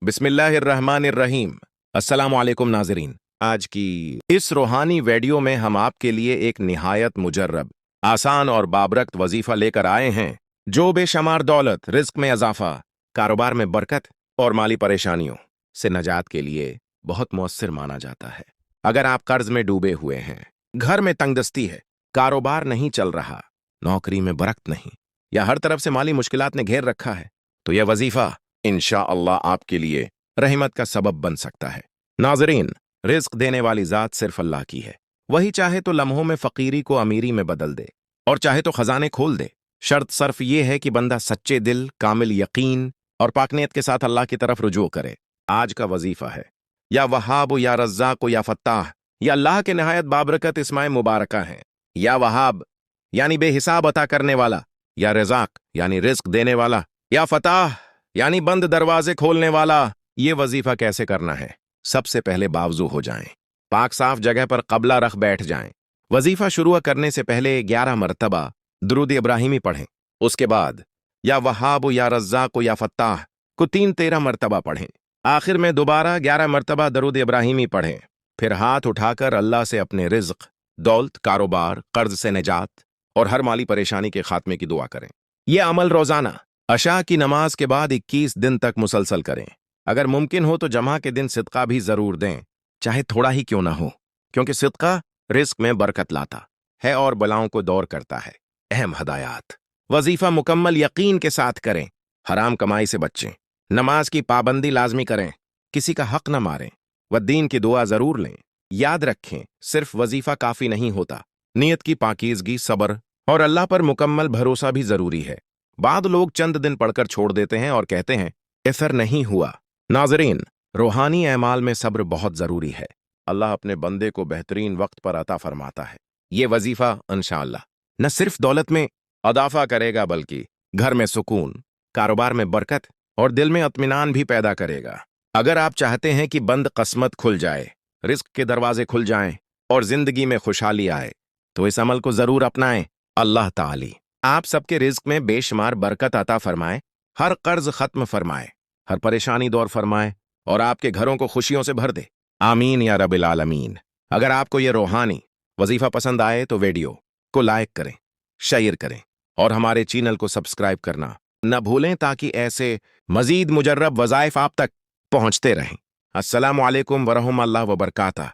बिस्मिल्लाहिर्रहमानिर्रहीम। अस्सलाम वालेकुम नाज़रीन। आज की इस रूहानी वीडियो में हम आपके लिए एक निहायत मुजर्रब, आसान और बाबरकत वजीफा लेकर आए हैं जो बेशुमार दौलत, रिस्क में इजाफा, कारोबार में बरकत और माली परेशानियों से नजात के लिए बहुत मौसर माना जाता है। अगर आप कर्ज में डूबे हुए हैं, घर में तंगदस्ती है, कारोबार नहीं चल रहा, नौकरी में बरकत नहीं, या हर तरफ से माली मुश्किलात ने घेर रखा है, तो यह वजीफा इंशाअल्लाह आपके लिए रहमत का सबब बन सकता है। नाज़रीन, रिस्क देने वाली ज़ात सिर्फ अल्लाह की है। वही चाहे तो लम्हों में फ़कीरी को अमीरी में बदल दे और चाहे तो खजाने खोल दे। शर्त सिर्फ ये है कि बंदा सच्चे दिल, कामिल यकीन और पाकनियत के साथ अल्लाह की तरफ रुजू करे। आज का वजीफा है, या वहाब या रज़्ज़ाक़ या फत्ताह, या अल्लाह के नहायत बाबरकत इसमाए मुबारका हैं। या वहाब यानी बेहिसाब अता करने वाला, या रज़ाक़ यानी रिस्क देने वाला, या फताह यानी बंद दरवाजे खोलने वाला। ये वजीफा कैसे करना है? सबसे पहले बावजू हो जाएं, पाक साफ जगह पर कबला रख बैठ जाएं। वजीफा शुरू करने से पहले 11 मरतबा दुरूद इब्राहिमी पढ़ें। उसके बाद या वहाब या रज़्ज़ाक़ या फत्ताह को 13 मरतबा पढ़ें। आखिर में दोबारा 11 मरतबा दुरूद इब्राहिमी पढ़ें। फिर हाथ उठाकर अल्लाह से अपने रिज्क, दौलत, कारोबार, कर्ज से निजात और हर माली परेशानी के खात्मे की दुआ करें। यह अमल रोजाना अशा की नमाज के बाद 21 दिन तक मुसलसल करें। अगर मुमकिन हो तो जमा के दिन सिदका भी जरूर दें, चाहे थोड़ा ही क्यों ना हो, क्योंकि सिदका रिस्क में बरकत लाता है और बलाओं को दूर करता है। अहम हदायत: वजीफा मुकम्मल यकीन के साथ करें, हराम कमाई से बचें, नमाज की पाबंदी लाजमी करें, किसी का हक न मारें, व दीन की दुआ जरूर लें। याद रखें, सिर्फ वजीफा काफी नहीं होता, नियत की पाकीज़गी, सब्र और अल्लाह पर मुकम्मल भरोसा भी जरूरी है। बाद लोग चंद दिन पढ़कर छोड़ देते हैं और कहते हैं असर नहीं हुआ। नाज़रीन, रूहानी अमाल में सब्र बहुत जरूरी है। अल्लाह अपने बंदे को बेहतरीन वक्त पर अता फरमाता है। ये वजीफा इंशाअल्लाह न सिर्फ दौलत में अदाफा करेगा, बल्कि घर में सुकून, कारोबार में बरकत और दिल में इत्मीनान भी पैदा करेगा। अगर आप चाहते हैं कि बंद किस्मत खुल जाए, रिस्क के दरवाजे खुल जाएं और जिंदगी में खुशहाली आए, तो इस अमल को जरूर अपनाएं। अल्लाह ताली आप सबके रिज्क में बेशुमार बरकत अता फरमाए, हर कर्ज खत्म फरमाए, हर परेशानी दूर फरमाए और आपके घरों को खुशियों से भर दे। आमीन या रब्बिल आलमीन। अगर आपको यह रूहानी वजीफा पसंद आए तो वीडियो को लाइक करें, शेयर करें और हमारे चैनल को सब्सक्राइब करना न भूलें, ताकि ऐसे मजीद मुजर्रब वज़ाइफ आप तक पहुंचते रहें। अस्सलामु अलैकुम वरहमतुल्लाहि व बरकातहू।